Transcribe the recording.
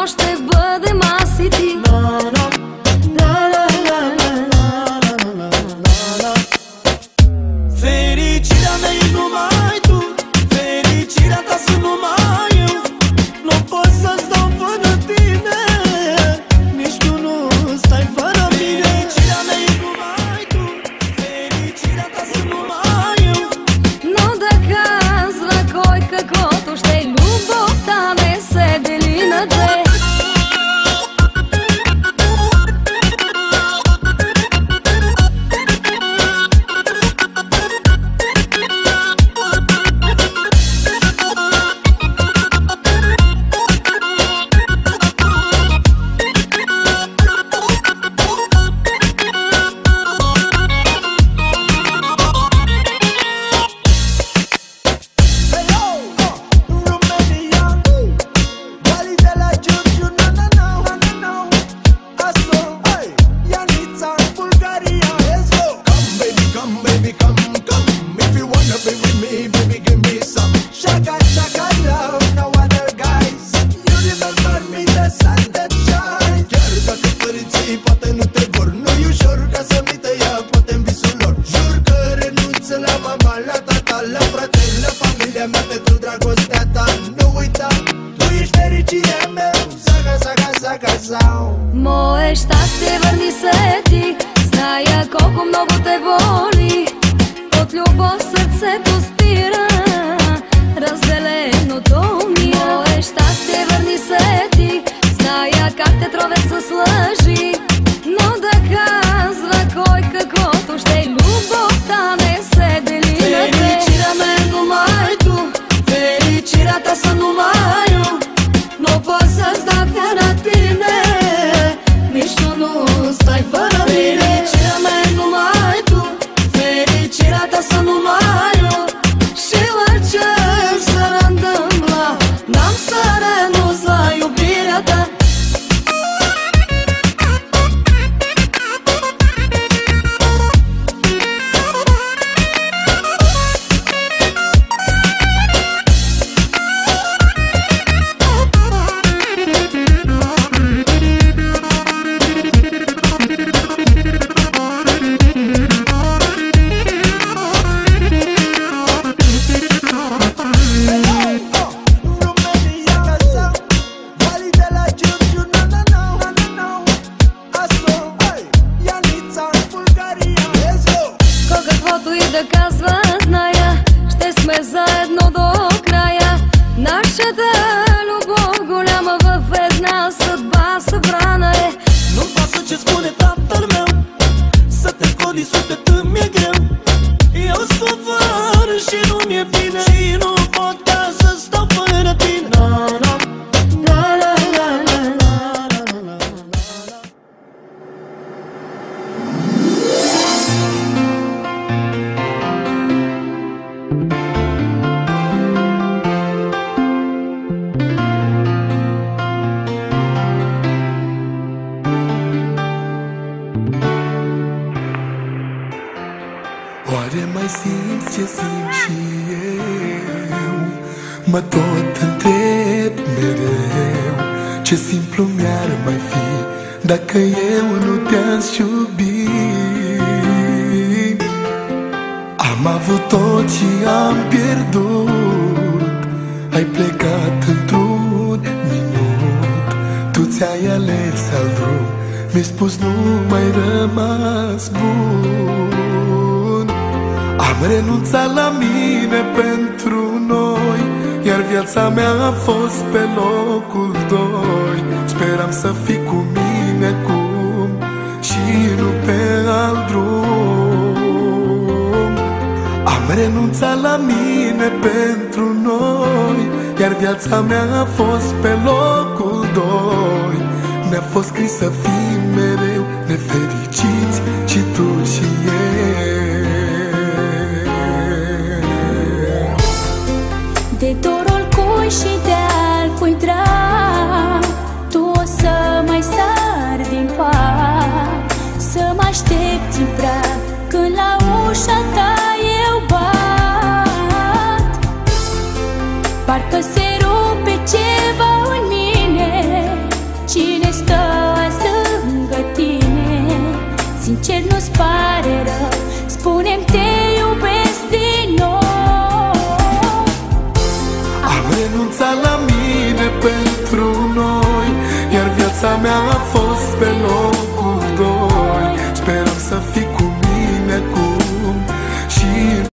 ще бъдем аз и ти. Fericirea mea e numai tu, fericirea ta sunt numai eu. Nu pot să-ți dau fără tine, nici tu nu stai fără mine. Fericirea mea e numai tu, fericirea ta sunt numai eu. Но да казва кой каквото ще, любовта не се дели на две. Мое щастие, върни се ти, зная колко много те боли. От любов сърцето спира, разделеното ми. Мое щастие, върни се ти, зная как те тровят с лъжи. Но да казва кой каквото ще, любовта не се дели на две. Fericirea mea e numai tu, fericirea ta sunt numai eu. Nu pot să-ți dau fără tine, nici tu nu stai fără mine. Fericirea mea e numai tu, fericirea ta sunt numai eu. Și orice s-ar întâmpla, n-am să renunț la iubirea ta. Да казва, зная, ще сме заедно до края. Нашата любов голяма в една съдба събрана е. Nu pasă ce spune tatăl meu, să te scoli sufletul mi-e greu. Eu sunt fără și nu mi-e bine, și nu pot ca să stau fără tine. Oare mai simți ce simt și eu? Mă tot întreb mereu, ce simplu mi-ar mai fi dacă eu nu te-aș iubi. Am avut tot și am pierdut, ai plecat într-un minut. Tu ți-ai ales alt drum, mi-ai spus nu mai rămas bun. Am renunțat la mine pentru noi, iar viața mea a fost pe locul doi. Speram să fii cu mine cum și nu pe alt drum. Am renunțat la mine pentru noi, iar viața mea a fost pe locul doi. Mi-a fost scris să fim mereu nefericiți și tu și eu. De dorul cui și de-al cui drag, tu o să mai sari din pat, să mă aștepți în prag când la ușa ta eu bat. Parcă se rupe ceva în mine, Viața mea a fost pe locul 2.